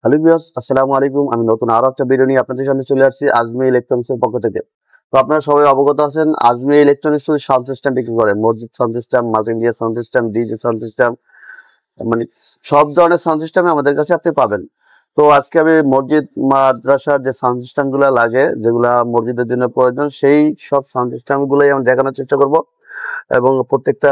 Hello viewers, আসসালামু আলাইকুম। আমি নতুন আরো একটা ভিডিও নিয়ে আপনাদের সামনে চলে আসছি আজমি ইলেকট্রনিক্স এর পক্ষ থেকে। তো আপনারা সবাই অবগত আছেন, আজমি ইলেকট্রনিক্স সাউন্ড সিস্টেম বিক্রি করে। মসজিদ sound system, multimedia sound system, DJ sound system, মানে সব ধরনের সাউন্ড সিস্টেম আমাদের কাছে আপনি পাবেন। তো আজকে আমি মসজিদ মাদ্রাসার যে সাউন্ড সিস্টেম গুলা লাগে, যেগুলা মসজিদের জন্য প্রয়োজন, সেই সব সাউন্ড সিস্টেম গুলাই আমি দেখানোর চেষ্টা করব এবং প্রত্যেকটা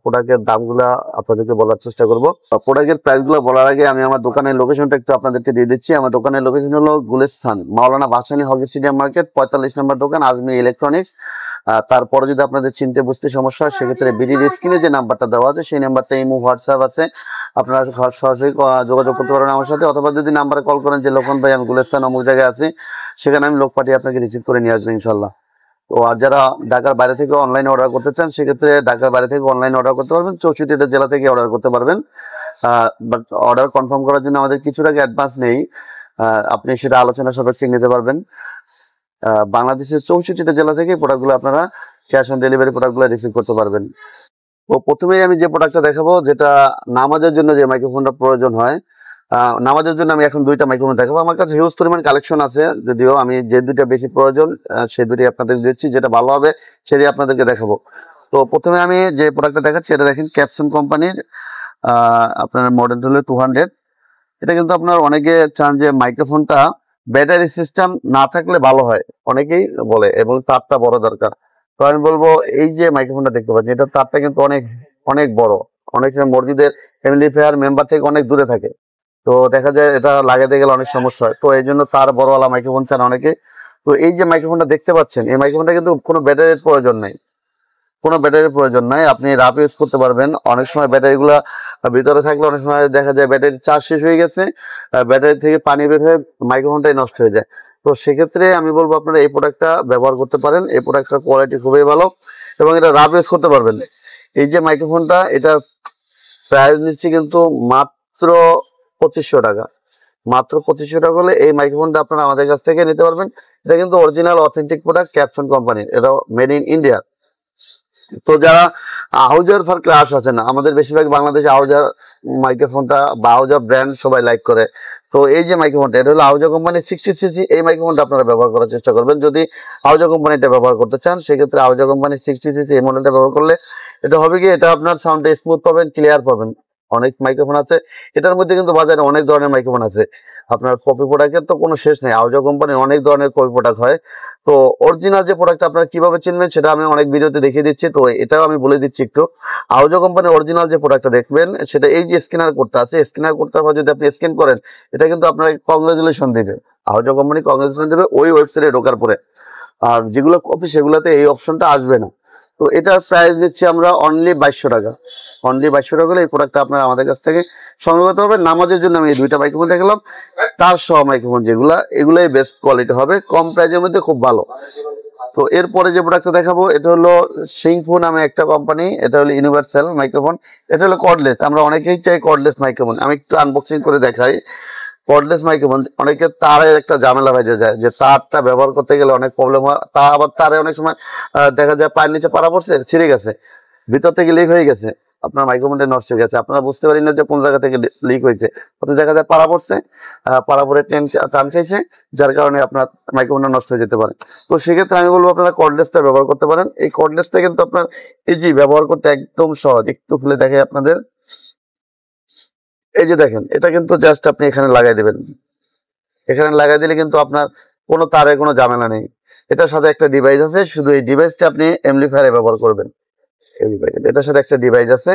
প্রোডাক্টের দামগুলা আপনাদেরকে বলার চেষ্টা করব। প্রোডাক্টের প্রাইস গুলো বলার আগে আমি আমার দোকানের লোকেশনটা একটু আপনাদেরকে দিয়ে দিচ্ছি। আমার দোকানের লোকেশন হলো গুলিস্তান, মাওলানা ভাসানী হকি স্টেডিয়াম মার্কেট, 45 নম্বর দোকান, আজমি ইলেকট্রনিক্স। তারপরে যদি আপনাদের চিনতে বুঝতে সমস্যা হয়, সেক্ষেত্রে বিডির স্ক্রিনে যে নাম্বারটা দেওয়া আছে সেই নাম্বারটা ইমো, হোয়াটসঅ্যাপ আছে, আপনারা সরাসরি যোগাযোগ করতে পারেন আমার সাথে। অথবা যদি নাম্বারে কল করেন যে লোকন ভাই আমি গুলিস্তান অমুক জায়গায় আছি, সেখানে আমি লোক পাঠিয়ে আপনাকে রিসিভ করে নিয়ে আসবো ইনশাল্লাহ। তো আর যারা ঢাকার বাইরে থেকে অনলাইনে অর্ডার করতে চান, সেক্ষেত্রে ঢাকার বাইরে থেকে অনলাইনে অর্ডার করতে পারবেন, 64টা জেলা থেকে অর্ডার করতে পারবেন। বাট অর্ডার কনফার্ম করার জন্য আমাদের কিছু টাকা অ্যাডভান্স নেই, আপনি সেটা আলোচনা সাপেক্ষে নিতে পারবেন। বাংলাদেশের 64টা জেলা থেকে প্রোডাক্টগুলো আপনারা ক্যাশ অন ডেলিভারি প্রোডাক্টগুলো রিসিভ করতে পারবেন। তো প্রথমেই আমি যে প্রোডাক্টটা দেখাবো, যেটা নামাজের জন্য যে মাইক্রোফোনটা প্রয়োজন হয়, নামাজের জন্য আমি এখন দুইটা মাইক্রোফোন দেখাবো। আমার কাছে হিউজ পরিমাণ কালেকশন আছে, যদিও আমি যে দুইটা বেশি প্রয়োজন সেই দুটি আপনাদের দিচ্ছি, যেটা ভালো হবে সেটাই আপনাদেরকে দেখাবো। তো প্রথমে আমি যে প্রোডাক্টটা দেখাচ্ছি, এটা দেখেন ক্যাপসন কোম্পানির, আপনার মডেল হলো 200। এটা কিন্তু আপনার অনেকে চান যে মাইক্রোফোনটা ব্যাটারি সিস্টেম না থাকলে ভালো হয়, অনেকেই বলে, এবং তারটা বড় দরকার। তো আমি বলবো এই যে মাইক্রোফোনটা দেখতে পাচ্ছেন, এটা তারটা কিন্তু অনেক অনেক বড়। অনেক মসজিদের এমপ্লিফায়ার মেম্বার থেকে অনেক দূরে থাকে, তো দেখা যায় এটা লাগাতে গেলে অনেক সমস্যা হয়। তো এই জন্য তার বড়ওয়ালা মাইক্রোফোন চান অনেকে। তো এই যে মাইক্রোফোনটা দেখতে পাচ্ছেন, এই মাইক্রোফোনটা কিন্তু কোনো ব্যাটারির প্রয়োজন নেই, কোনো ব্যাটারির প্রয়োজন নাই। আপনি রাফ ইউজ করতে পারবেন। অনেক সময় ব্যাটারিগুলা ভিতরে থাকলে অনেক সময় দেখা যায় ব্যাটারি চার্জ শেষ হয়ে গেছে, ব্যাটারি থেকে পানি বের হয়ে মাইক্রোফোনটাই নষ্ট হয়ে যায়। তো সেক্ষেত্রে আমি বলবো আপনারা এই প্রোডাক্টটা ব্যবহার করতে পারেন। এই প্রোডাক্টটার কোয়ালিটি খুবই ভালো এবং এটা রাফ ইউজ করতে পারবেন। এই যে মাইক্রোফোনটা, এটা প্রাইস নিচ্ছি কিন্তু মাত্র 2500 টাকা। মাত্র 2500 টাকা হলে এই মাইক্রোফোনটা আপনারা আমাদের কাছ থেকে নিতে পারবেন। এটা কিন্তু অরিজিনাল অথেন্টিক প্রোডাক্ট, ক্যাপসন কোম্পানির, এটা মেড ইন ইন্ডিয়া। তো যারা আহুজার ফর ক্লাস আছে না, আমাদের বেশিরভাগ বাংলাদেশে আহুজার মাইক্রোফোনটা বা আহুজা ব্র্যান্ড সবাই লাইক করে। তো এই যে মাইক্রোফোনটা, এটা হলো আহুজা কোম্পানি 60cc। এই মাইক্রোফোনটা আপনারা ব্যবহার করার চেষ্টা করবেন যদি আহুজা কোম্পানিটা ব্যবহার করতে চান। সেক্ষেত্রে আহুজা কোম্পানি 60cc এই মডেলটা ব্যবহার করলে এটা হবে কি, এটা আপনার সাউন্ডটা স্মুথ পাবেন, ক্লিয়ার পাবেন। অনেক মাইক্রোফোন আছে, এটার মধ্যে কিন্তু বাজারে অনেক ধরনের মাইক্রোফোন আছে। আপনার কপি প্রোডাক্টের তো কোনো শেষ নেই, আহুজা কোম্পানির অনেক ধরনের কপি প্রোডাক্ট হয়। তো অরিজিনাল যে প্রোডাক্ট আপনারা কিভাবে চিনবেন সেটা আমি অনেক ভিডিওতে দেখিয়ে দিচ্ছি। তো এটাও আমি বলে দিচ্ছি একটু। আহুজা কোম্পানির অরিজিনাল যে প্রোডাক্টটা দেখবেন, সেটা এই যে স্ক্যানার কোডটা আছে, স্ক্যানার কোডটার পর যদি আপনি স্ক্যান করেন, এটা কিন্তু আপনাকে কংগ্রেচুলেশন দিবে। আহুজা কোম্পানি কংগ্রেচুলেশন দেবে ওই ওয়েবসাইটে ঢোকার পরে। আর যেগুলো কপি সেগুলোতে এই অপশনটা আসবে না। তো এটার প্রাইস দিচ্ছি আমরা অনলি 2200 টাকা। অনলি 2200 টাকা হলে এই প্রোডাক্টটা আপনারা আমাদের কাছ থেকে সংগ্রহ করতে পারবেন। নামাজের জন্য আমি এই দুইটা মাইক্রোফোন দেখালাম, তার সহ মাইক্রোফোন যেগুলা, এগুলোই বেস্ট কোয়ালিটি হবে, কম প্রাইসের মধ্যে খুব ভালো। তো এরপরে যে প্রোডাক্টটা দেখাবো, এটা হলো সিংফু নামে একটা কোম্পানি, এটা হলো ইউনিভার্সাল মাইক্রোফোন। এটা হলো কর্ডলেস, আমরা অনেকেই চাই কর্ডলেস মাইক্রোফোন। আমি একটু আনবক্সিং করে দেখাই। কর্ডলেস মাইক্রোফোন, অনেকে তারের একটা ঝামেলা হয়ে যায়, যে তারটা ব্যবহার করতে গেলে অনেক প্রবলেম হয়। তা আবার তারে অনেক সময় দেখা যায় পায়ের নিচে পাড়া পড়ছে, ছিঁড়ে গেছে, ভিতর থেকে লিক হয়ে গেছে, আপনার মাইক্রোফোনটা নষ্ট হয়ে গেছে, আপনারা বুঝতে পারেন না যে কোন জায়গা থেকে লিক হয়েছে। অর্থাৎ দেখা যায় পাড়া পড়ছে, পাড়া পড়ে টান খাইছে, যার কারণে আপনার মাইক্রোফোনটা নষ্ট হয়ে যেতে পারে। তো সেক্ষেত্রে আমি বলবো আপনারা কর্ডলেসটা ব্যবহার করতে পারেন। এই কর্ডলেসটা কিন্তু আপনার ইজি, ব্যবহার করতে একদম সহজ। একটু খুলে দেখে আপনাদের, এই যে দেখেন, এটা কিন্তু জাস্ট আপনি এখানে লাগাই দেবেন। এখানে লাগাই দিলে কিন্তু আপনার কোনো তারের কোনো ঝামেলা নেই। এটার সাথে একটা ডিভাইস আছে, শুধু এই ডিভাইসটা আপনি এমপ্লিফায়ারে ব্যবহার করবেন। এটার সাথে একটা ডিভাইস আছে,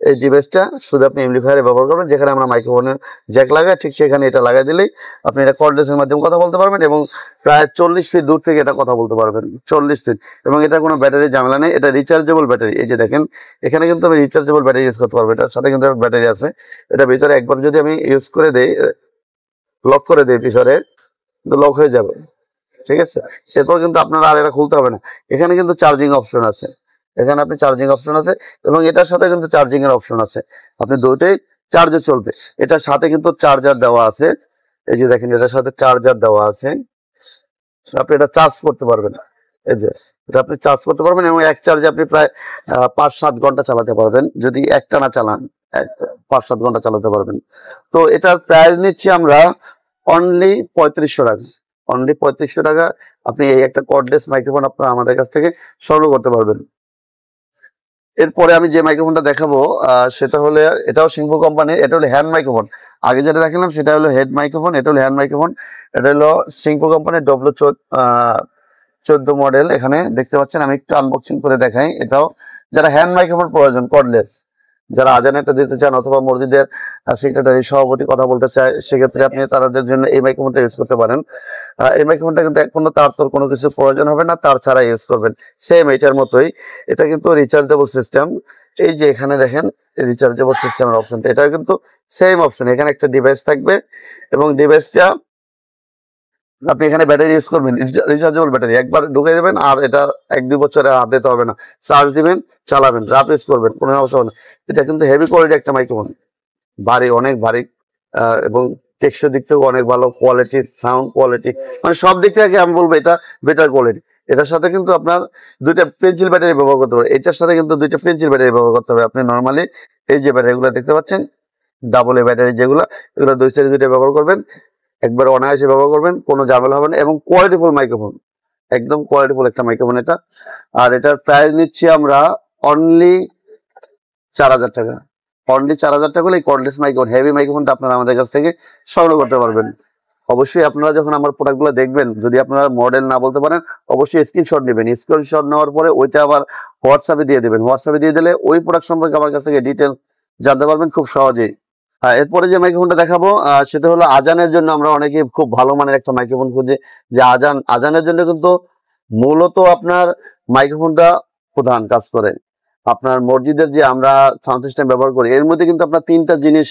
এই ডিভাইসটা শুধু আপনি এমপ্লিফায়ারে ব্যবহার করবেন। যেখানে আমরা মাইক্রোফোনের জ্যাক লাগাই, ঠিক সেখানে এটা লাগাই দিলেই আপনি এটা কর্ডলেসের মাধ্যমে কথা বলতে পারবেন এবং প্রায় 40 ফিট দূর থেকে এটা কথা বলতে পারবেন, 40 ফিট। এবং এটা কোনো ব্যাটারি ঝামেলা নেই, এটা রিচার্জেবল ব্যাটারি। এই যে দেখেন, এখানে কিন্তু আমি রিচার্জেবল ব্যাটারি ইউজ করতে পারবো। এটার সাথে কিন্তু ব্যাটারি আছে। এটা ভিতরে একবার যদি আমি ইউজ করে দেই, লক করে দেই পিছনে, কিন্তু লক হয়ে যাবে, ঠিক আছে। এরপর কিন্তু আপনারা আর এটা খুলতে হবে না। এখানে কিন্তু চার্জিং অপশন আছে, এখানে আপনি চার্জিং অপশন আছে এবং এটার সাথে কিন্তু চার্জিং এর অপশন আছে। আপনি দুটোই চার্জে চলবে। এটার সাথে কিন্তু চার্জার দেওয়া আছে, এই যে দেখেন, এটার সাথে চার্জার দেওয়া আছে, আপনি এটা চার্জ করতে পারবেন। এই যে এটা আপনি চার্জ করতে পারবেন এবং এক চার্জে আপনি প্রায় 5-7 ঘন্টা চালাতে পারবেন যদি একটানা চালান। 5-7 ঘন্টা চালাতে পারবেন। তো এটার প্রাইস নিচ্ছি আমরা অনলি 3500 টাকা। অনলি 3500 টাকা আপনি এই একটা কর্ডলেস মাইক্রোফোন আপনারা আমাদের কাছ থেকে সংগ্রহ করতে পারবেন। এরপরে আমি যে মাইক্রোফোনটা দেখাবো সেটা হলো, এটাও সিংহ কোম্পানির, এটা হলো হ্যান্ড মাইক্রোফোন। আগে যেটা দেখালাম সেটা হলো হেড মাইক্রোফোন, এটা হলো হ্যান্ড মাইক্রোফোন। এটা হলো সিংহ কোম্পানির W14 মডেল। এখানে দেখতে পাচ্ছেন, আমি একটু আনবক্সিং করে দেখাই। এটাও যারা হ্যান্ড মাইক্রোফোন প্রয়োজন কর্ডলেস, যারা আজানেরটা দিতে চান অথবা মসজিদের সেক্রেটারি সভাপতি কথা বলতে চায়, সেক্ষেত্রে আপনি তাদের জন্য এই মাইক্রোফোনটা ইউজ করতে পারেন। এই মাইক্রোফোনটা কিন্তু কোনো তার তোর কোনো কিছু প্রয়োজন হবে না, তার ছাড়া ইউজ করবেন। সেম এটার মতোই, এটা কিন্তু রিচার্জেবল সিস্টেম। এই যে এখানে দেখেন রিচার্জেবল সিস্টেমের অপশনটা, এটা কিন্তু সেম অপশন। এখানে একটা ডিভাইস থাকবে এবং ডিভাইসটা আপনি এখানে ব্যাটারি ইউজ করবেন, রিচার্জেবল ব্যাটারি একবার ঢুকে দেবেন আর এটা 1-2 বছরে হাত দিতে হবে না। চার্জ দিবেন, চালাবেন, রাফ ইউজ করবেন, কোনো সমস্যা না। এটা কিন্তু হেভি কোয়ালিটি একটা মাইক্রোফোন, ভারী, অনেক ভারী এবং টেকসই দিক থেকে অনেক ভালো কোয়ালিটি, সাউন্ড কোয়ালিটি, মানে সব দিক থেকে আমি বলবো এটা বেটার কোয়ালিটি। এটার সাথে কিন্তু আপনার 2টা পেন্সিল ব্যাটারি ব্যবহার করতে হবে। এটার সাথে কিন্তু 2টা পেন্সিল ব্যাটারি ব্যবহার করতে হবে। আপনি নর্মালি এই যে ব্যাটারিগুলো দেখতে পাচ্ছেন, ডাবল এ ব্যাটারি যেগুলো, এগুলো 2 সাইডে 2টা ব্যবহার করবেন, একবার অনায়াসে ব্যবহার করবেন, কোনো ঝামেলা হবে না। এবং কোয়ালিটিফুল মাইক্রোফোন, একদম কোয়ালিটিফুল একটা মাইক্রোফোন এটা। আর এটার প্রাইস নিচ্ছি আমরা অনলি 4000 টাকা। অনলি 4000 টাকা হলে এই কর্ডলেস মাইক্রোফোন, হেভি মাইক্রোফোনটা আপনারা আমাদের কাছ থেকে সংগ্রহ করতে পারবেন। অবশ্যই আপনারা যখন আমার প্রোডাক্টগুলো দেখবেন, যদি আপনারা মডেল না বলতে পারেন, অবশ্যই স্ক্রিনশট নেবেন। স্ক্রিনশট নেওয়ার পরে ওইটা আবার হোয়াটসঅ্যাপে দিয়ে দেবেন। হোয়াটসঅ্যাপে দিয়ে দিলে ওই প্রোডাক্ট সম্পর্কে আমার কাছ থেকে ডিটেল জানতে পারবেন খুব সহজেই। এরপরে যে মাইক্রোফোনটা দেখাবো সেটা হলো আজানের জন্য। আমরা অনেকে খুব ভালো মানের একটা মাইক্রোফোন খুঁজে, যে আজানের জন্য কিন্তু মূলত আপনার মাইক্রোফোনটা প্রধান কাজ করে। আপনার মসজিদের যে আমরা সাউন্ড সিস্টেম ব্যবহার করি, এর মধ্যে কিন্তু আপনার 3টা জিনিস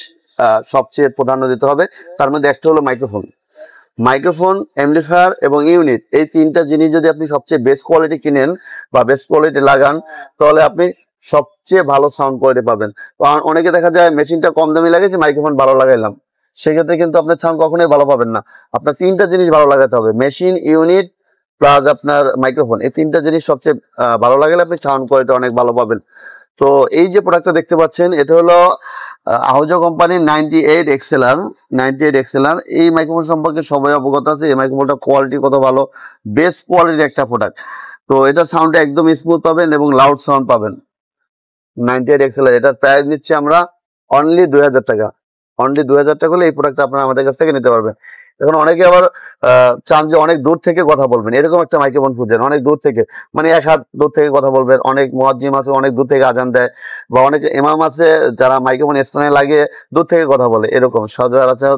সবচেয়ে প্রাধান্য দিতে হবে। তার মধ্যে একটা হলো মাইক্রোফোন, অ্যাম্পলিফায়ার এবং ইউনিট। এই 3টা জিনিস যদি আপনি সবচেয়ে বেস্ট কোয়ালিটি কিনেন বা বেস্ট কোয়ালিটি লাগান, তাহলে আপনি সবচেয়ে ভালো সাউন্ড কোয়ালিটি পাবেন। অনেকে দেখা যায় মেশিনটা কম দামি লাগাইছে, মাইক্রোফোন ভালো লাগাইলাম, সেক্ষেত্রে কিন্তু আপনার সাউন্ড কখনোই ভালো পাবেন না। আপনার 3টা জিনিস ভালো লাগাতে হবে, মেশিন, ইউনিট প্লাস আপনার মাইক্রোফোন। এই 3টা জিনিস সবচেয়ে ভালো লাগালে আপনি সাউন্ড কোয়ালিটি অনেক ভালো পাবেন। তো এই যে প্রোডাক্টটা দেখতে পাচ্ছেন, এটা হলো আহুজা কোম্পানির 98 এক্সেলার। এই মাইক্রোফোন সম্পর্কে সবাই অবগত আছে। এই মাইক্রোফোনটা কোয়ালিটি কত ভালো, বেস্ট কোয়ালিটির একটা প্রোডাক্ট। তো এটার সাউন্ডটা একদম স্মুথ পাবেন এবং লাউড সাউন্ড পাবেন। 98 এক্সেলার, এটার প্রাইস নিচ্ছে আমরা অনলি 2000 টাকা। অনলি 2000 টাকা হলে এই প্রোডাক্টটা আপনারা আমাদের কাছ থেকে নিতে পারবেন। এখন অনেকে আবার চান যে অনেক দূর থেকে কথা বলবেন, এরকম একটা মাইক্রোফোন খুঁজছেন, অনেক দূর থেকে, মানে 1 হাত দূর থেকে কথা বলবেন। অনেক মুয়াজ্জিম আছে অনেক দূর থেকে আজান দেয়, বা অনেক ইমাম আছে যারা মাইক্রোফোন স্ট্যান্ডে লাগিয়ে দূর থেকে কথা বলে, এরকম সচরাচর।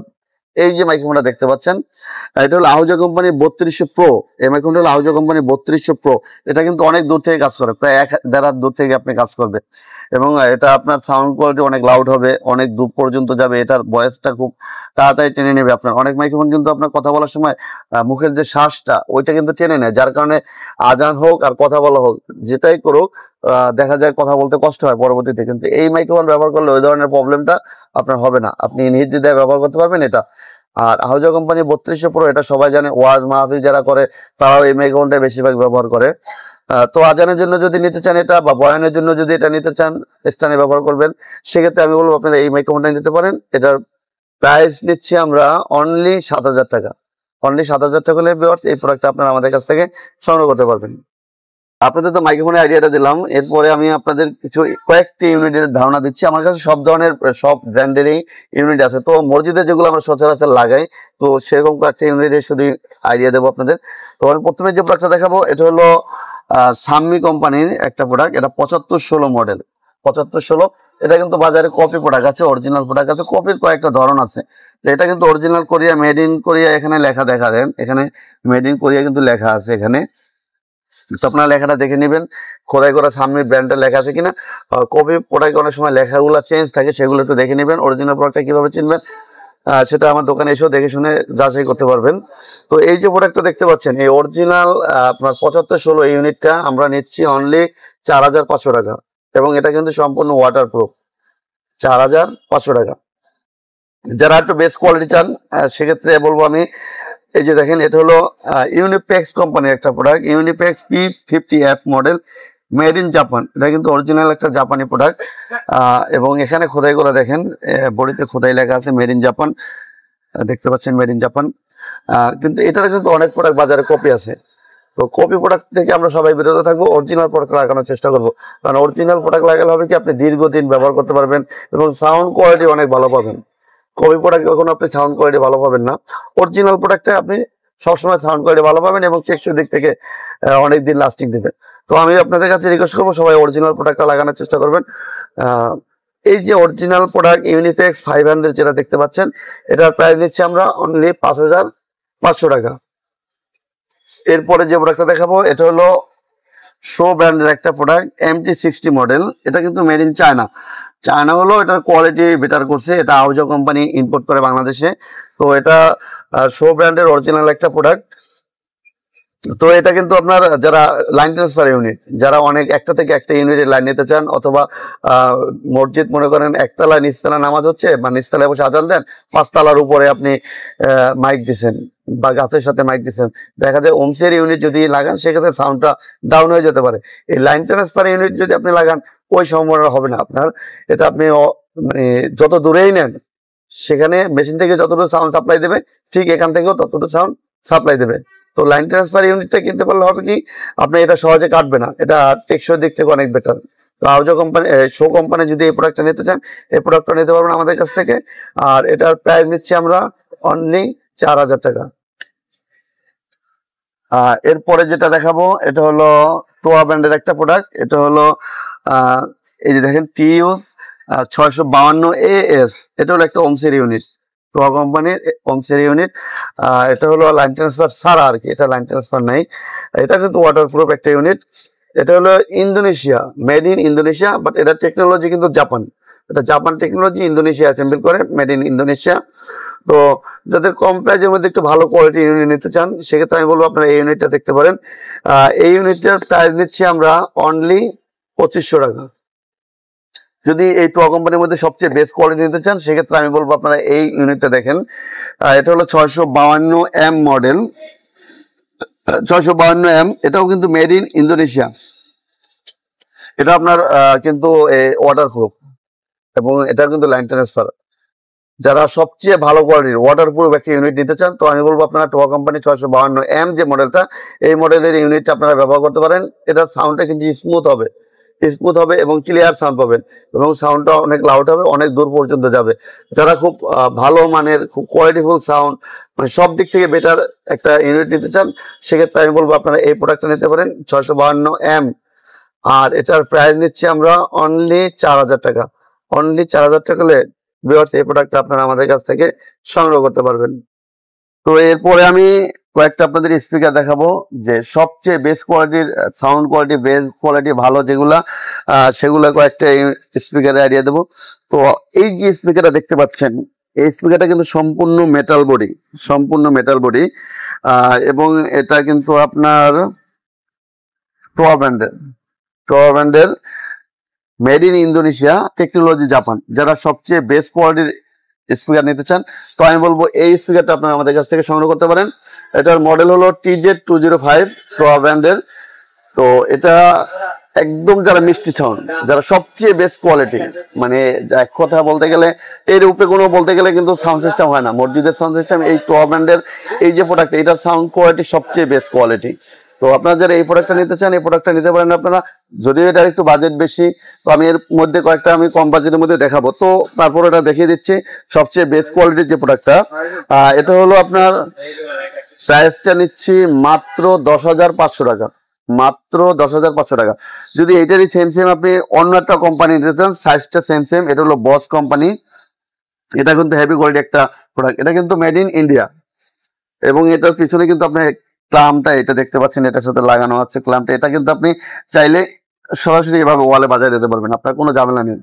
এই যে মাইক্রোফোনটা দেখতে পাচ্ছেন, এটা হলো আহুজা কোম্পানির 3200 প্রো। এই মাইক্রোফোনটা হলো আহুজা কোম্পানির 3200 প্রো। এটা কিন্তু অনেক দূর থেকে কাজ করে, প্রায় 1.5 হাত দূর থেকে আপনি কাজ করবে এবং এটা আপনার সাউন্ড কোয়ালিটি অনেক লাউড হবে, অনেক দূর পর্যন্ত যাবে। এটার ভয়েসটা খুব তাড়াতাড়ি টেনে নেবে আপনার। অনেক মাইক্রোফোন কিন্তু আপনার কথা বলার সময় মুখের যে শ্বাসটা ওইটা কিন্তু টেনে নেয়, যার কারণে আজান হোক আর কথা বলা হোক, যেটাই করুক দেখা যায় কথা বলতে কষ্ট হয় পরবর্তীতে। কিন্তু এই মাইক্রোফোন ব্যবহার করলে ওই ধরনের প্রবলেমটা আপনার হবে না, আপনি নির্দ্বিধায় ব্যবহার করতে পারবেন এটা। আর আহুজা কোম্পানি 3200 প্রো, এটা সবাই জানে, ওয়াজ মাহফিল যারা করে তারাও এই মাইক্রোফোনটা বেশিরভাগ ব্যবহার করে। তো আজানের জন্য যদি নিতে চান এটা, বা বয়ানের জন্য যদি এটা নিতে চান, স্ট্যান্ডে ব্যবহার করবেন, সেক্ষেত্রে আমি বলবো আপনারা এই মাইক্রোফোনটা নিতে পারেন। এটার প্রাইস নিচ্ছি আমরা অনলি 7000 টাকা। অনলি 7000 টাকা হলে এই প্রোডাক্টটা আপনারা আমাদের কাছ থেকে সংগ্রহ করতে পারবেন। আপনাদের তো মাইক্রোফোনের আইডিয়াটা দিলাম, এরপরে আমি আপনাদের কয়েকটি ইউনিটের ধারণা দিচ্ছি। আমার কাছে সব ধরনের সব ব্র্যান্ডেরই ইউনিট আছে। তো মসজিদে যেগুলো আমরা সচরাচর লাগাই, তো সেরকম কয়েকটা ইউনিটের শুধু আইডিয়া দেবো আপনাদের। তো আমি প্রথমে যে প্রোডাক্টটা দেখাবো এটা হলো সাম্মি কোম্পানির একটা প্রোডাক্ট। এটা 7516 মডেল, 7516। এটা কিন্তু বাজারে কপি প্রোডাক্ট আছে, অরিজিনাল প্রোডাক্ট আছে, কপির কয়েকটা ধরন আছে। তো এটা কিন্তু original Korea, made in Korea এখানে লেখা দেখা দেন, এখানে মেড ইন কোরিয়া কিন্তু লেখা আছে এখানে। তো আপনারা লেখাটা দেখে নেবেন, খোদাই করা সামনে ব্র্যান্ডটা লেখা আছে কিনা। কপি প্রোডাক্ট অনেক সময় লেখাগুলো চেঞ্জ থাকে, সেগুলো একটু দেখে নেবেন। অরিজিনাল প্রোডাক্টটা কিভাবে চিনবেন সেটা আমার দোকানে এসেও দেখে শুনে যাচাই করতে পারবেন। তো এই যে প্রোডাক্টটা দেখতে পাচ্ছেন, এই অরিজিনাল আপনার 7516 ইউনিটটা আমরা নিচ্ছি অনলি 4500 টাকা, এবং এটা কিন্তু সম্পূর্ণ ওয়াটারপ্রুফ। 4500 টাকা। যারা একটু বেস্ট কোয়ালিটি চান সেক্ষেত্রে বলবো আমি এই যে দেখেন, এটা হলো ইউনিপ্যাক্স কোম্পানির একটা product, Unipax P50F model, made in Japan. এটা কিন্তু অরিজিনাল একটা জাপানি প্রোডাক্ট, এবং এখানে খোদাই করে দেখেন, বডিতে খোদাই লেখা আছে মেড ইন জাপান, দেখতে পাচ্ছেন মেড ইন জাপান। কিন্তু এটার কিন্তু অনেক প্রোডাক্ট বাজারে কপি আছে, তো কপি প্রোডাক্ট থেকে আমরা সবাই বিরত থাকবো, অরিজিনাল প্রোডাক্ট লাগানোর চেষ্টা করবো। কারণ অরিজিনাল প্রোডাক্ট লাগালে হবে কি, আপনি দীর্ঘদিন ব্যবহার করতে পারবেন এবং সাউন্ড কোয়ালিটি অনেক ভালো পাবেন। কপি প্রোডাক্ট কখনো আপনি সাউন্ড কোয়ালিটি ভালো পাবেন না, অরিজিনাল প্রোডাক্টে আপনি সবসময় সাউন্ড কোয়ালিটি ভালো পাবেন এবং টেক্সচার দিক থেকে অনেক দিন লাস্টিং দেবে। তো আমি আপনাদের কাছে রিকোয়েস্ট করবো, সবাই অরিজিনাল প্রোডাক্টটা লাগানোর চেষ্টা করবেন। এই যে অরিজিনাল প্রোডাক্ট ইউনিপ্যাক্স 500 যেটা দেখতে পাচ্ছেন, এটার প্রাইস দিচ্ছি আমরা অনলি 5500 টাকা। এরপরে যে প্রোডাক্টটা দেখাবো, এটা হলো শো ব্র্যান্ডের একটা প্রোডাক্ট, MT60 মডেল। এটা কিন্তু মেড ইন চায়না। চায়না হলো এটার কোয়ালিটি বেটার করছে, এটা আউজো কোম্পানি ইম্পোর্ট করে বাংলাদেশে। তো এটা শো ব্র্যান্ডের অরিজিনাল একটা প্রোডাক্ট। তো এটা কিন্তু আপনার যারা লাইন ট্রান্সফার ইউনিট, যারা অনেক একটা থেকে একটা ইউনিটের লাইন নিতে চান, অথবা মসজিদ মনে করেন একতলা নিচতলা নামাজ হচ্ছে বা নিচতলায় বসে আজান দেন, 5 তলার উপরে আপনি মাইক দিচ্ছেন বা গাছের সাথে মাইক দিচ্ছেন, দেখা যায় ওমসের ইউনিট যদি লাগান সেক্ষেত্রে সাউন্ডটা ডাউন হয়ে যেতে পারে। এই লাইন ট্রান্সফার ইউনিট যদি আপনি লাগান, ওই সম্ভাবনা হবে না আপনার। এটা আপনি মানে যত দূরেই নেন, সেখানে মেশিন থেকে যতটুকু সাউন্ড সাপ্লাই দেবে, ঠিক এখান থেকেও ততটুকু সাউন্ড সাপ্লাই দেবে। তো লাইন ট্রান্সফার ইউনিটটা কিনতে পারলে হবে কি, আপনি এটা সহজে কাটবে না, এটা টেকসই দিক থেকে অনেক বেটার। তো আউজো কোম্পানি, শো কোম্পানি যদি এই প্রোডাক্টটা নিতে চান, এই প্রোডাক্টটা নিতে পারবেন আমাদের কাছ থেকে। আর এটার প্রাইস নিচ্ছি আমরা অনলি 4000 টাকা। এরপরে যেটা দেখাবো, এটা হলো টোয়া ব্র্যান্ডের একটা প্রোডাক্ট। এটা হলো এই যে দেখেন, TUS 652 AS। এটা হলো একটা ওমসের ইউনিট, টোয়া কোম্পানির ওমসের ইউনিট। এটা হলো লাইন ট্রান্সফার ছাড়া আর কি, এটা লাইন ট্রান্সফার নাই। এটা কিন্তু ওয়াটারপ্রুফ একটা ইউনিট। এটা হলো Indonesia, made in Indonesia, but এটা টেকনোলজি কিন্তু জাপান। এটা জাপান টেকনোলজি, ইন্দোনেশিয়া অ্যাসেম্বল করে, মেড ইন ইন্দোনেশিয়া। তো যাদের কম প্রাইজের মধ্যে একটু ভালো কোয়ালিটি ইউনিট নিতে চান, সেক্ষেত্রে আমি বলবো আপনারা এই ইউনিটটা দেখতে পারেন। এই ইউনিটটার প্রাইস নিচ্ছি আমরা অনলি 2500 টাকা। যদি এই টোয়া কোম্পানির মধ্যে সবচেয়ে বেস্ট কোয়ালিটি নিতে চান, সেক্ষেত্রে আমি বলবো আপনারা এই ইউনিটটা দেখেন। এটা হলো 652M মডেল, 652M। এটাও কিন্তু মেড ইন ইন্দোনেশিয়া। এটা আপনার কিন্তু ওয়াটারপ্রুফ এবং এটা কিন্তু লাইন ট্রান্সফার। যারা সবচেয়ে ভালো কোয়ালিটির ওয়াটারপ্রুফ একটা ইউনিট নিতে চান, তো আমি বলবো আপনারা টোয়া কোম্পানি 652M যে মডেলটা, এই মডেলের ইউনিটটা আপনারা ব্যবহার করতে পারেন। এটার সাউন্ডটা কিন্তু স্মুথ হবে এবং ক্লিয়ার সাউন্ড পাবেন, এবং সাউন্ডটা অনেক লাউড হবে, অনেক দূর পর্যন্ত যাবে। যারা খুব ভালো মানের, খুব কোয়ালিটিফুল সাউন্ড, মানে সব দিক থেকে বেটার একটা ইউনিট নিতে চান, সেক্ষেত্রে আমি বলবো আপনারা এই প্রোডাক্টটা নিতে পারেন, 652M। আর এটার প্রাইস নিচ্ছি আমরা অনলি 4000 টাকা। অনলি 4000 টাকা হলে ভিউয়ার্স এই প্রোডাক্টটা আপনারা আমাদের কাছ থেকে সংগ্রহ করতে পারবেন। তো এরপরে আমি কয়েকটা আপনাদের স্পিকার দেখাবো, যে সবচেয়ে বেস্ট কোয়ালিটির সাউন্ড কোয়ালিটি, বেস্ট কোয়ালিটি ভালো যেগুলা, সেগুলা কয়েকটা স্পিকারের আইডিয়া দেবো। তো এই যে স্পিকারটা দেখতে পাচ্ছেন, এই স্পিকারটা কিন্তু সম্পূর্ণ মেটাল বডি, এবং এটা কিন্তু আপনার টোয়া ব্র্যান্ডের made in Indonesia, technology Japan. যারা সবচেয়ে বেস্ট কোয়ালিটির স্পিকার নিতে চান, তো আমি বলবো এই স্পিকারটা আপনারা আমাদের কাছ থেকে সংগ্রহ করতে পারেন। এটার মডেল হলো TZ205 টোয়া ব্র্যান্ডের। তো এটা একদম যারা মিষ্টি সাউন্ড, যারা সবচেয়ে বেস্ট কোয়ালিটি, মানে এক কথা বলতে গেলে এর উপরে কোনো বলতে গেলে কিন্তু সাউন্ড সিস্টেম হয় না, মসজিদের সাউন্ড সিস্টেম এই টোয়া ব্র্যান্ডের এই যে প্রোডাক্ট, এটার সাউন্ড কোয়ালিটি সবচেয়ে বেস্ট কোয়ালিটি। তো আপনারা যারা এই প্রোডাক্টটা নিতে চান, এই প্রোডাক্টটা নিতে পারেন আপনারা। যদিও এটার একটু বাজেট বেশি, তো আমি এর মধ্যে কয়েকটা আমি কম বাজেটের মধ্যে দেখাবো। তো তারপর এটা দেখিয়ে দিচ্ছি সবচেয়ে বেস্ট কোয়ালিটির যে প্রোডাক্টটা। এটা হলো আপনার প্রাইসটা নিচ্ছি মাত্র 10,500 টাকা, মাত্র 10,500 টাকা। যদি এটারই সেম আপনি অন্য একটা কোম্পানি নিতে চান, সাইজটা সেম, এটা হলো বস কোম্পানি। এটা কিন্তু হেভি কোয়ালিটি একটা প্রোডাক্ট, এটা কিন্তু মেড ইন ইন্ডিয়া। এবং এটার পিছনে কিন্তু আপনি ক্লামটা এটা দেখতে পাচ্ছেন, এটার সাথে লাগানো আছে ক্লামটা। এটা কিন্তু আপনি চাইলে সরাসরি এভাবে ওয়ালে বাজায় দিতে পারবেন, আপনার কোনো ঝামেলা নেই।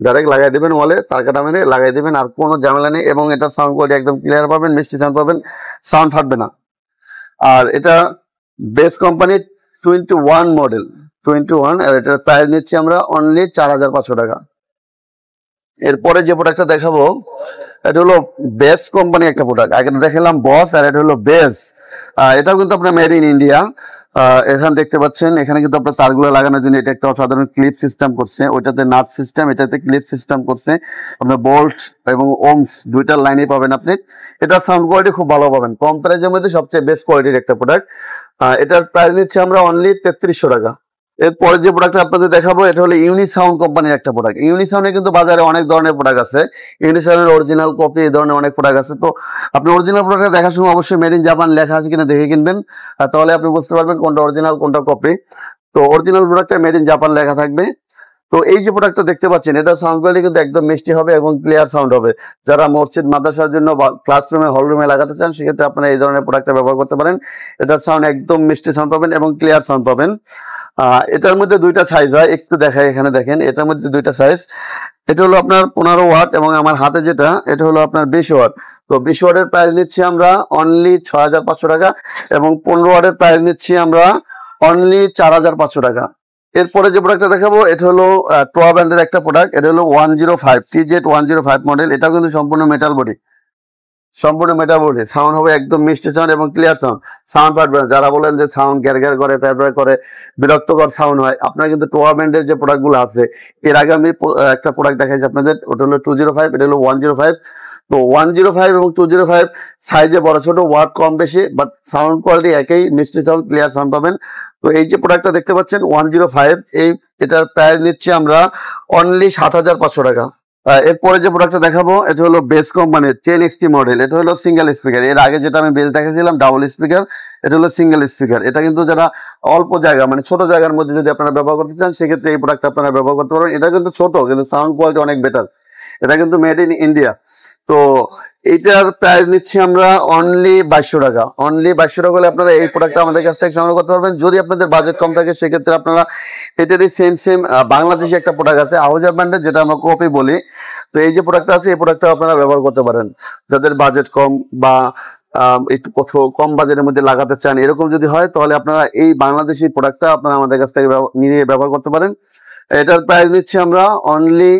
ডাইরেক্ট লাগাই দেবেন ওয়ালে, তার কাটা মেরে লাগাই দেবেন, আর কোনো ঝামেলা নেই। এবং এটার সাউন্ড কোয়ালিটি একদম ক্লিয়ার পাবেন, মিষ্টি সাউন্ড পাবেন, সাউন্ড ফাটবে না। আর এটা বেস কোম্পানি 21 মডেল, 21। আর এটার প্রাইস নিচ্ছি আমরা অনলি 4,500 টাকা। এরপরে যে প্রোডাক্টটা দেখাবো, এটা হলো বেস কোম্পানি একটা প্রোডাক্ট। আগে দেখালাম বস, আর এটা হলো বেস। এটাও কিন্তু আপনার মেড ইন ইন্ডিয়া। এখানে দেখতে পাচ্ছেন, এখানে কিন্তু আপনার তারগুলো লাগানোর জন্য এটা একটা অসাধারণ ক্লিপ সিস্টেম করছে, ওইটাতে নাট সিস্টেম, এটাতে ক্লিপ সিস্টেম করছে। আপনার বোল্ট এবং ওমস দুইটার লাইনে পাবেন আপনি। এটার সাউন্ড কোয়ালিটি খুব ভালো পাবেন, কম প্রাইসের মধ্যে সবচেয়ে বেস্ট কোয়ালিটির একটা প্রোডাক্ট। এটার প্রাইস নিচ্ছে আমরা অনলি 3300 টাকা। এরপরে যে প্রোডাক্ট আপনাদের দেখাবো এটা হলো ইউনিসাউন্ড কোম্পানির একটা প্রোডাক্ট। ইউনিসাউন্ডে কিন্তু বাজারে অনেক ধরনের প্রোডাক্ট আছে, ইউনিসাউন্ডের অরিজিনাল কপি, এই ধরনের অনেক প্রোডাক্ট আছে। তো আপনি অরিজিনাল প্রোডাক্ট দেখার সময় অবশ্যই মেড ইন জাপান লেখা আছে কিনা দেখে কিনবেন, তাহলে আপনি বুঝতে পারবেন কোনটা অরিজিনাল কোনটা কপি। তো অরিজিনাল প্রোডাক্টে মেড ইন জাপান লেখা থাকবে। তো এই যে প্রোডাক্টটা দেখতে পাচ্ছেন, এটা সাউন্ড কোয়ালিটি কিন্তু একদম মিষ্টি হবে এবং ক্লিয়ার সাউন্ড হবে। যারা মসজিদ মাদ্রাসার জন্য বা ক্লাসরুমে হলরুমে লাগাতে চান, সেক্ষেত্রে আপনারা এই ধরনের প্রোডাক্টটা ব্যবহার করতে পারেন। এটার সাউন্ড একদম মিষ্টি সাউন্ড পাবেন এবং ক্লিয়ার সাউন্ড পাবেন। এটার মধ্যে দুইটা সাইজ হয়, একটু দেখাই, এখানে দেখেন, এটার মধ্যে দুইটা সাইজ। এটা হলো আপনার 15 ওয়াট এবং আমার হাতে যেটা এটা হলো আপনার 20 ওয়াট। তো 20 ওয়াটের প্রাইস নিচ্ছি আমরা অনলি 6500 টাকা এবং 15 ওয়াটের প্রাইস নিচ্ছি আমরা অনলি 4500 টাকা। এরপরে যে প্রোডাক্টটা দেখাবো এটা হলো টোয়া ব্র্যান্ডের একটা প্রোডাক্ট। এটা হলো 105 TZ105 মডেল। এটাও কিন্তু সম্পূর্ণ মেটাল বডি, সম্পূর্ণ মেটাল বডি। সাউন্ড হবে একদম মিষ্টি সাউন্ড এবং ক্লিয়ার সাউন্ড, সাউন্ড ফাটবে না। যারা বলেন যে সাউন্ড গ্যার গ্যার করে, ফ্যার করে, বিরক্তকর সাউন্ড হয়, আপনার কিন্তু টোয়া ব্র্যান্ডের যে প্রোডাক্টগুলো আছে, এর আগে আমি একটা প্রোডাক্ট দেখাইছি আপনাদের, ওটা হলো 205, এটা হলো 105। তো 105 এবং 205 সাইজে বড় ছোট, ওয়াট কম বেশি, বাট সাউন্ড কোয়ালিটি একই, মিষ্টি সাউন্ড, ক্লিয়ার সাউন্ড পাবেন। তো এই যে প্রোডাক্টটা দেখতে পাচ্ছেন 105, এটার প্রাইস নিচ্ছি আমরা অনলি 7500 টাকা। এরপরে যে প্রোডাক্টটা দেখাবো এটা হলো বেস কোম্পানির 10XT মডেল। এটা হলো সিঙ্গেল স্পিকার। এর আগে যেটা আমি বেস দেখেছিলাম ডাবল স্পিকার, এটা হলো সিঙ্গেল স্পিকার। এটা কিন্তু যারা অল্প জায়গা মানে ছোট জায়গার মধ্যে যদি আপনারা ব্যবহার করতে চান, সেক্ষেত্রে এই প্রোডাক্ট আপনারা ব্যবহার করতে পারবেন। এটা কিন্তু ছোট, কিন্তু সাউন্ড কোয়ালিটি অনেক বেটার। এটা কিন্তু মেড ইন ইন্ডিয়া। তো এইটার প্রাইস নিচ্ছি আমরা অনলি 2200 টাকা। অনলি 2200 টাকা হলে আপনারা এই প্রোডাক্টটা আমাদের কাছ থেকে সংগ্রহ করতে পারবেন। যদি আপনাদের বাজেট কম থাকে, সেক্ষেত্রে আপনারা এটারই সেম বাংলাদেশি একটা প্রোডাক্ট আছে আহুজা ব্র্যান্ডের, যেটা আমরা কপি বলি। তো এই যে প্রোডাক্টটা আছে, এই প্রোডাক্টটা আপনারা ব্যবহার করতে পারেন। যাদের বাজেট কম বা একটু কম বাজেটের মধ্যে লাগাতে চান, এরকম যদি হয়, তাহলে আপনারা এই বাংলাদেশি প্রোডাক্টটা আপনারা আমাদের কাছ থেকে নিয়ে ব্যবহার করতে পারেন। এটার প্রাইস নিচ্ছি আমরা অনলি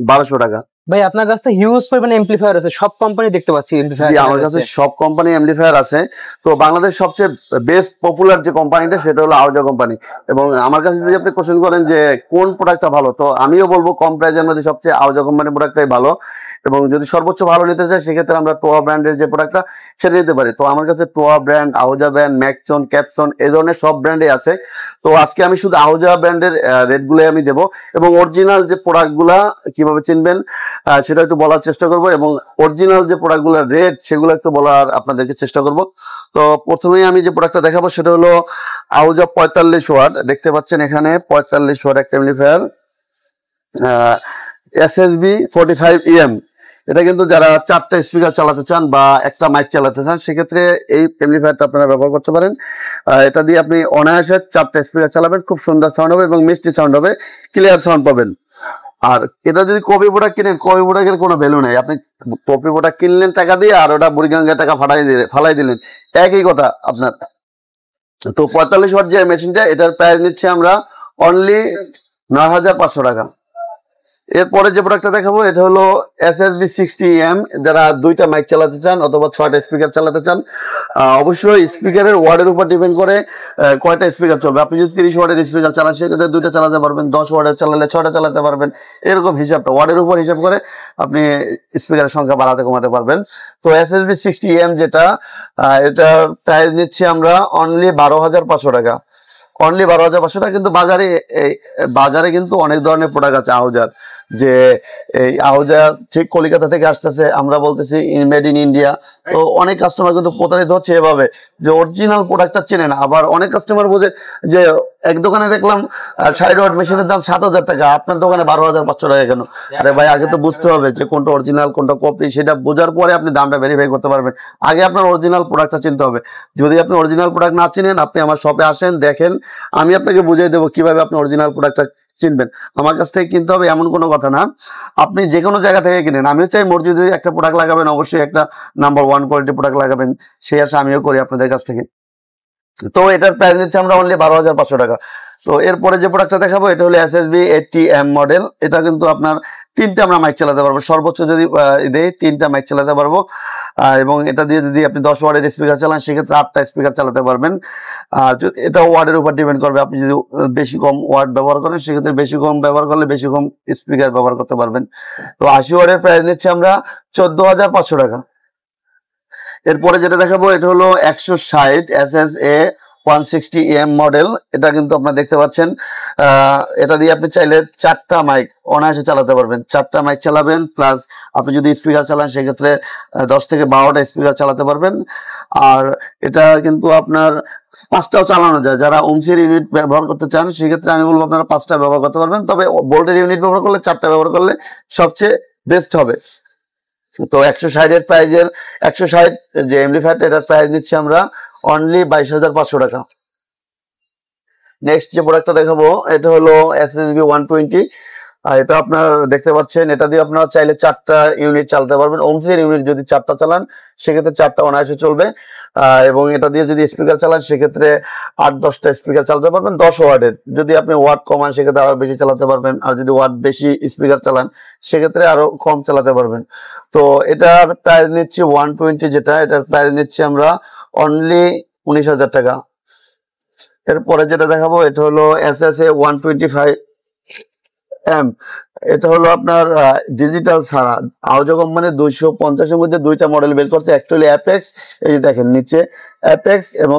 1200 টাকা। ভাই আপনার কাছে হিউজ পরিমাণে এমপ্লিফায়ার আছে, সব কোম্পানি দেখতে পাচ্ছি এমপ্লিফায়ার। আমার কাছে সব কোম্পানি এমপ্লিফায়ার আছে। তো বাংলাদেশ সবচেয়ে বেস্ট পপুলার যে কোম্পানিটা, সেটা হলো আহুজা কোম্পানি। এবং আমার কাছে যদি আপনি কোশ্চেন করেন যে কোন প্রোডাক্টটা ভালো, তো আমিও বলবো কম প্রাইসের মধ্যে সবচেয়ে আহুজা কোম্পানির প্রোডাক্টটাই ভালো। এবং যদি সর্বোচ্চ ভালো নিতে চাই, সেক্ষেত্রে আমরা টোয়া ব্র্যান্ডের যে প্রোডাক্টটা সেটা নিতে পারি। তো আমার কাছে টোয়া ব্র্যান্ড, আহুজা ব্র্যান্ড, ম্যাকসন, ক্যাপসন, এই ধরনের সব ব্র্যান্ডে আছে। তো আজকে আমি শুধু আহুজা ব্র্যান্ডের রেটগুলোই আমি দেবো, এবং অরিজিনাল যে প্রোডাক্টগুলা কিভাবে চিনবেন সেটা একটু বলার চেষ্টা করব, এবং অরিজিনাল যে প্রোডাক্টগুলোর রেট সেগুলো একটু বলার আপনাদেরকে চেষ্টা করব। তো প্রথমেই আমি যে প্রোডাক্টটা দেখাবো সেটা হলো আহুজা 45 ওয়াট। দেখতে পাচ্ছেন এখানে 45 ওয়াট একটা এমপ্লিফায়ার, SSB 45EM। এটা কিন্তু যারা 4টা স্পিকার চালাতে চান বা একটা মাইক চালাতে চান, সেক্ষেত্রে এই এমপ্লিফায়ারটা আপনারা ব্যবহার করতে পারেন। এটা দিয়ে আপনি অনায়াসে 4টা স্পিকার চালাবেন, খুব সুন্দর সাউন্ড হবে এবং মিষ্টি সাউন্ড হবে, ক্লিয়ার সাউন্ড পাবেন। আর এটা যদি কপি প্রোডাক্ট কিনেন, কপি প্রোডাক্টের কোনো ভ্যালু নেই। আপনি কপি প্রোডাক্ট কিনলেন টাকা দিয়ে, আর ওটা বুড়িগঙ্গা টাকা ফালাই দিলেন, একই কথা আপনার। তো 45 ওয়াট যে মেশিনটা, এটার প্রাইস নিচ্ছে আমরা অনলি 9500 টাকা। এরপরে যে প্রোডাক্টটা দেখাবো এটা হলো SSB 60EM। যারা 2টা মাইক চালাতে চান অথবা 6টা স্পিকার চালাতে চান, অবশ্যই স্পিকারের ওয়ার্ডের উপর ডিপেন্ড করে কয়টা স্পিকার চলবে। আপনি যদি 30 ওয়াটের স্পিকার চালান, সেক্ষেত্রে 2টা চালাতে পারবেন, 10 ওয়াটের চালালে 6টা চালাতে পারবেন। এরকম হিসাবটা ওয়ার্ডের উপর হিসাব করে আপনি স্পিকারের সংখ্যা বাড়াতে কমাতে পারবেন। তো SSB 60EM যেটা, এটার প্রাইস নিচ্ছি আমরা অনলি 12500 টাকা। অনলি 12500 টাকা। কিন্তু বাজারে কিন্তু অনেক ধরনের প্রোডাক্ট আছে আহুজার, যে এই আহুজা ঠিক কলকাতা থেকে আসতেছে, আমরা বলতেছি মেড ইন ইন্ডিয়া। তো অনেক কাস্টমার কিন্তু প্রতারিত হচ্ছে এভাবে, যে অরিজিনাল প্রোডাক্টটা চেনে না। আবার অনেক কাস্টমার বোঝে যে এক দোকানে দেখলাম 60 ওয়াট মেশিনের দাম 7000 টাকা, আপনার দোকানে 12500 টাকা কেন? আরে ভাই, আগে তো বুঝতে হবে যে কোনটা অরিজিনাল কোনটা কপি, সেটা বোঝার পরে আপনি দামটা ভেরিফাই করতে পারবেন। আগে আপনার অরিজিনাল প্রোডাক্টটা চিনতে হবে। যদি আপনি অরিজিনাল প্রোডাক্ট না চিনেন, আপনি আমার শপে আসেন, দেখেন, আমি আপনাকে বুঝিয়ে দেবো কিভাবে আপনি অরিজিনাল প্রোডাক্টটা চিনবেন। আমার কাছ থেকে কিনতে হবে এমন কোনো কথা না, আপনি যে কোনো জায়গা থেকে কিনেন। আমিও চাই মসজিদে একটা প্রোডাক্ট লাগাবেন, অবশ্যই একটা নাম্বার 1 কোয়ালিটি প্রোডাক্ট লাগাবেন, সেই আশা আমিও করি আপনাদের কাছ থেকে। তো এটার প্রাইস নিচ্ছে আমরা অনলি 12500 টাকা। তো এরপরে যে প্রোডাক্টটা দেখাবো এটা হলো SSB 80M মডেল। এটা কিন্তু আপনার 3টা আমরা মাইক চালাতে পারবো, সর্বোচ্চ যদি দেই 3টা মাইক চালাতে পারবো। এবং এটা দিয়ে যদি আপনি 10 ওয়াটের স্পিকার চালান সেক্ষেত্রে 8টা স্পিকার চালাতে পারবেন। আর এটা ওয়াটের উপর ডিপেন্ড করবে, আপনি যদি বেশি কম ওয়াট ব্যবহার করেন সেক্ষেত্রে বেশি কম ব্যবহার করলে বেশি কম স্পিকার ব্যবহার করতে পারবেন। তো 80 ওয়াটের প্রাইস নিচ্ছে আমরা 14,500 টাকা। এরপরে যেটা দেখাবো এটা হলো 160 SSA 160M মডেল। এটা কিন্তু আপনারা দেখতে পাচ্ছেন, এটা দিয়ে আপনি চাইলে 4টা মাইক অনায়াসে চালাতে পারবেন। 4টা মাইক চালাবেন, প্লাস আপনি যদি স্পিকার চালান সেক্ষেত্রে 10 থেকে 12টা স্পিকার চালাতে পারবেন। আর এটা কিন্তু আপনার 5টাও চালানো যায়। যারা ওমসির ইউনিট ব্যবহার করতে চান সেক্ষেত্রে আমি বলবো আপনারা 5টা ব্যবহার করতে পারবেন, তবে ভোল্টের ইউনিট ব্যবহার করলে 4টা ব্যবহার করলে সবচেয়ে বেস্ট হবে। তো 160 যে এমপ্লিফায়ারটা এটার প্রাইস নিচ্ছি আমরা অনলি 22,500 টাকা। নেক্সট যে প্রোডাক্টটা দেখাবো এটা হলো SSB 120। এটা আপনার দেখতে পাচ্ছেন, এটা দিয়ে আপনারা চাইলে 4টা ইউনিট চালাতে পারবেন। ওমসির ইউনিট যদি 4টা চালান সেক্ষেত্রে 4টা অনায়াসে চলবে। এবং এটা দিয়ে যদি স্পিকার চালান সেক্ষেত্রে 8-10টা স্পিকার চালাতে পারবেন 10 ওয়াটের। যদি আপনি ওয়াট কমান সেক্ষেত্রে আরো বেশি চালাতে পারবেন, আর যদি ওয়াট বেশি স্পিকার চালান সেক্ষেত্রে আরো কম চালাতে পারবেন। তো এটার প্রাইস নিচ্ছি 120, যেটা এটার প্রাইস নিচ্ছি আমরা অনলি 19,000 টাকা। এরপরে যেটা দেখাবো এটা হলো SSA 125M। এটা হলো আপনার ডিজিটাল ছাড়া। আউজো কোম্পানি 250-এর মধ্যে 2টা মডেল বের করছে। একটা হলো অ্যাপেক্স, এই যে দেখেন নিচে অ্যাপেক্স, এবং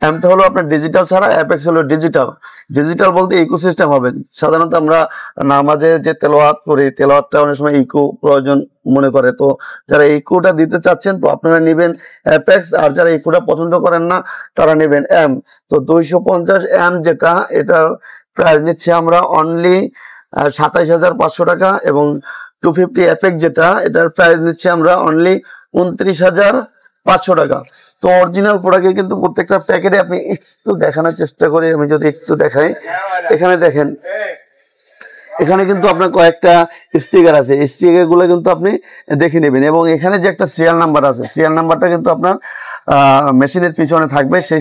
এমটা হলো আপনার ডিজিটাল ছাড়া, অ্যাপেক্স হলো ডিজিটাল। ডিজিটাল বলতে ইকোসিস্টেম হবে। সাধারণত আমরা নামাজে যে তেলাওয়াত করি, তেলাওয়াতটা অনেক সময় ইকো প্রয়োজন মনে করে। তো যারা ইকোটা দিতে চাচ্ছেন তো আপনারা নেবেন অ্যাপেক্স, আর যারা ইকোটা পছন্দ করেন না তারা নেবেন এম। তো 250M যেটা, এটার প্রাইস নিচ্ছে আমরা অনলি 27,500 টাকা। এবং 250 এফেক্ট যেটা, এটার প্রাইস নিচ্ছে আমরা অনলি 29,500 টাকা। তো অরিজিনাল প্রোডাক্টের কিন্তু প্রত্যেকটা প্যাকেটে আপনি একটু দেখানোর চেষ্টা করি, আমি যদি একটু দেখাই, এখানে দেখেন, এখানে কিন্তু আপনার কয়েকটা স্টিকার আছে। স্টিকার গুলো কিন্তু আপনি দেখে নেবেন, এবং এখানে যে একটা সিরিয়াল নাম্বার আছে, সিরিয়াল নাম্বারটা কিন্তু আপনার মেশিনের পিছনে থাকবে। সেই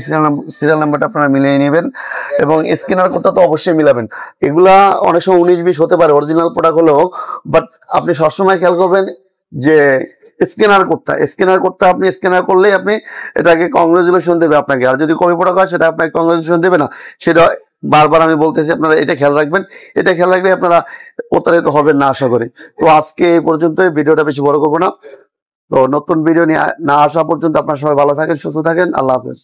সিরিয়াল নাম্বারটা আপনারা মিলিয়ে নেবেন, এবং স্ক্যানার কোডটা তো অবশ্যই মিলাবেন। এগুলা অনেক সময় 19-20 হতে পারে অরিজিনাল প্রোডাক্ট হলেও, বাট আপনি সবসময় খেয়াল করবেন যে স্ক্যানার কোডটা আপনি স্ক্যানার করলেই আপনি এটাকে কংগ্রেচুলেশন দেবে আপনাকে। আর যদি কপি প্রোডাক্ট হয় সেটা আপনাকে কংগ্রেচুলেশন দেবে না। সেটা বারবার আমি বলতেছি, আপনারা এটা খেয়াল রাখবেন। এটা খেয়াল রাখলে আপনারা প্রতারিত হবেন না আশা করি। তো আজকে এই পর্যন্তই, ভিডিওটা বেশি বড় করবো না। তো নতুন ভিডিও নিয়ে না আসা পর্যন্ত আপনারা সবাই ভালো থাকেন, সুস্থ থাকেন। আল্লাহ হাফেজ।